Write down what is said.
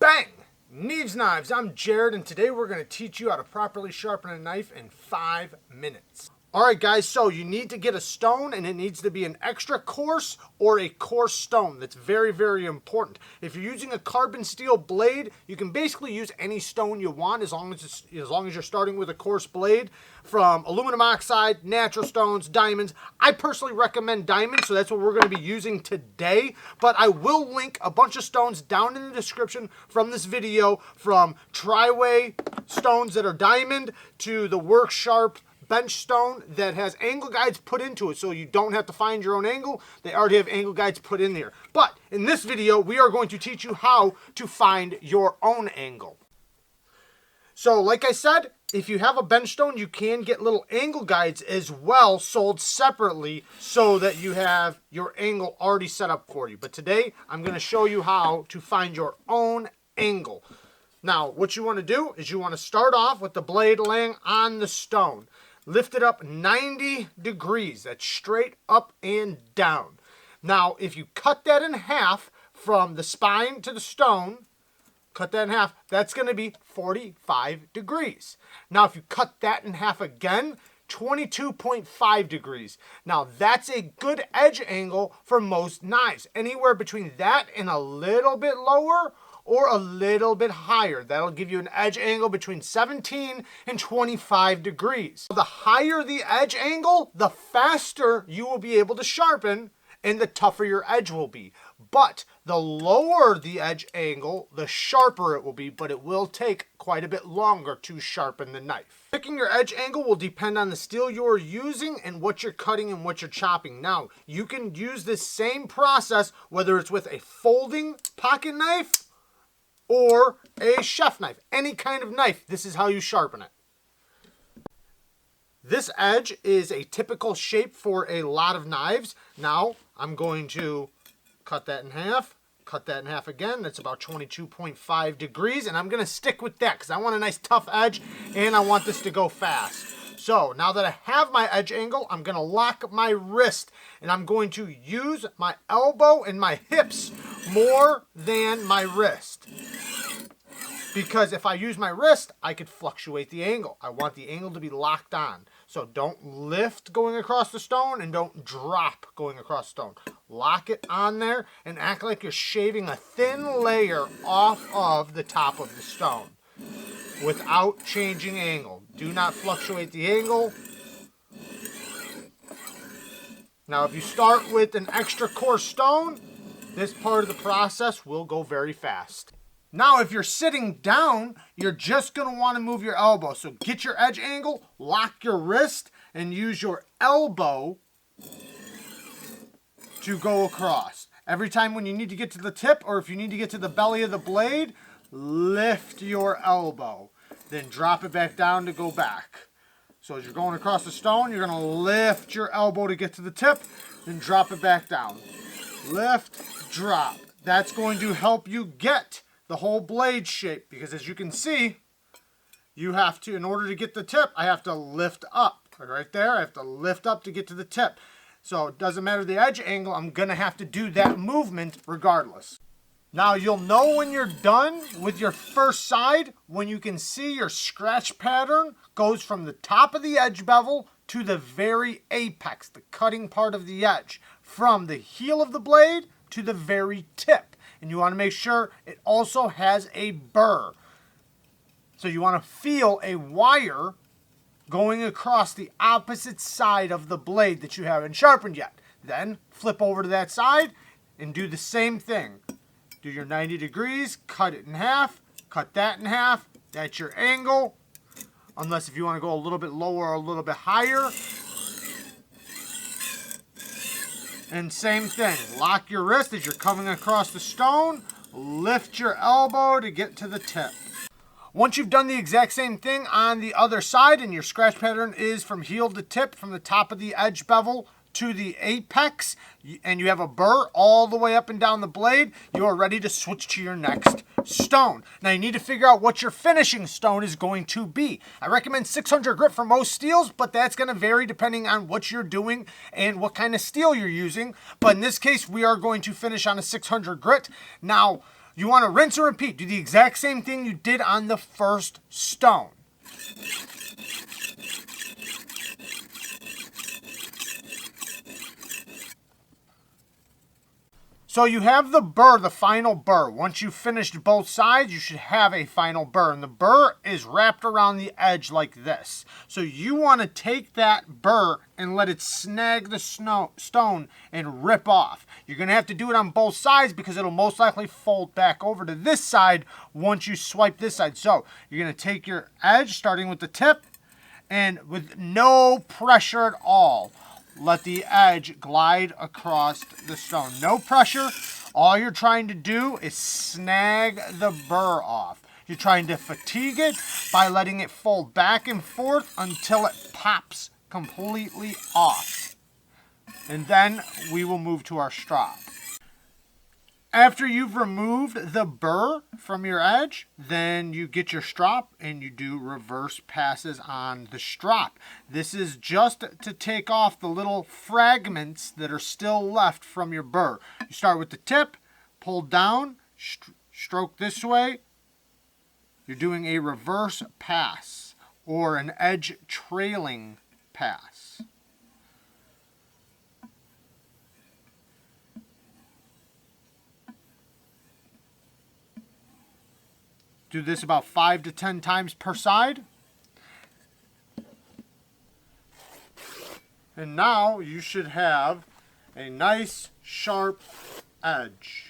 Bang! Neeves Knives, I'm Jared, and today we're going to teach you how to properly sharpen a knife in 5 minutes. Alright guys, so you need to get a stone, and it needs to be an extra coarse or a coarse stone. That's very, very important. If you're using a carbon steel blade, you can basically use any stone you want as long as you're starting with a coarse blade. From aluminum oxide, natural stones, diamonds. I personally recommend diamonds, so that's what we're going to be using today. But I will link a bunch of stones down in the description from this video, from tri-way stones that are diamond to the work sharp bench stone that has angle guides put into it, so you don't have to find your own angle. They already have angle guides put in there. But in this video, we are going to teach you how to find your own angle. So like I said, if you have a bench stone, you can get little angle guides as well, sold separately, so that you have your angle already set up for you. But today, I'm going to show you how to find your own angle. Now, what you want to do is you want to start off with the blade laying on the stone. Lift it up 90 degrees. That's straight up and down. Now, if you cut that in half from the spine to the stone, cut that in half, that's going to be 45 degrees. Now, if you cut that in half again, 22.5 degrees. Now, that's a good edge angle for most knives. Anywhere between that and a little bit lower or a little bit higher. That'll give you an edge angle between 17 and 25 degrees. The higher the edge angle, the faster you will be able to sharpen and the tougher your edge will be. But the lower the edge angle, the sharper it will be, but it will take quite a bit longer to sharpen the knife. Picking your edge angle will depend on the steel you're using and what you're cutting and what you're chopping. Now, you can use this same process whether it's with a folding pocket knife or a chef knife. Any kind of knife, this is how you sharpen it. This edge is a typical shape for a lot of knives. Now, I'm going to cut that in half again. That's about 22.5 degrees, and I'm going to stick with that because I want a nice tough edge, and I want this to go fast. So, now that I have my edge angle, I'm going to lock my wrist, and I'm going to use my elbow and my hips more than my wrist. Because if I use my wrist, I could fluctuate the angle. I want the angle to be locked on. So don't lift going across the stone and don't drop going across the stone. Lock it on there and act like you're shaving a thin layer off of the top of the stone without changing angle. Do not fluctuate the angle. Now, if you start with an extra coarse stone, this part of the process will go very fast. Now, if you're sitting down, you're just going to want to move your elbow. So get your edge angle, lock your wrist, and use your elbow to go across. Every time when you need to get to the tip, or if you need to get to the belly of the blade, lift your elbow. Then drop it back down to go back. So as you're going across the stone, you're going to lift your elbow to get to the tip, then drop it back down. Lift, drop. That's going to help you get the whole blade shape, because as you can see, you have to, in order to get the tip, I have to lift up. Right there, I have to lift up to get to the tip. So it doesn't matter the edge angle, I'm going to have to do that movement regardless. Now you'll know when you're done with your first side when you can see your scratch pattern goes from the top of the edge bevel to the very apex, the cutting part of the edge, from the heel of the blade to the very tip. And you want to make sure it also has a burr. So you want to feel a wire going across the opposite side of the blade that you haven't sharpened yet. Then flip over to that side and do the same thing. Do your 90 degrees, cut it in half, cut that in half. That's your angle. Unless if you want to go a little bit lower or a little bit higher. And same thing, lock your wrist as you're coming across the stone, lift your elbow to get to the tip. Once you've done the exact same thing on the other side and your scratch pattern is from heel to tip, from the top of the edge bevel to the apex, and you have a burr all the way up and down the blade, you are ready to switch to your next stone. Now you need to figure out what your finishing stone is going to be. I recommend 600 grit for most steels, but that's going to vary depending on what you're doing and what kind of steel you're using. But in this case, we are going to finish on a 600 grit. Now, You want to rinse and repeat. Do the exact same thing you did on the first stone. So you have the burr, the final burr. Once you've finished both sides, you should have a final burr. And the burr is wrapped around the edge like this. So you want to take that burr and let it snag the stone and rip off. You're going to have to do it on both sides because it'll most likely fold back over to this side once you swipe this side. So you're going to take your edge, starting with the tip, and with no pressure at all, let the edge glide across the stone. No pressure. All you're trying to do is snag the burr off. You're trying to fatigue it by letting it fold back and forth until it pops completely off. And then we will move to our strop. After you've removed the burr from your edge, then you get your strop and you do reverse passes on the strop. This is just to take off the little fragments that are still left from your burr. You start with the tip, pull down, stroke this way. You're doing a reverse pass or an edge trailing pass. Do this about 5 to 10 times per side. And now you should have a nice sharp edge.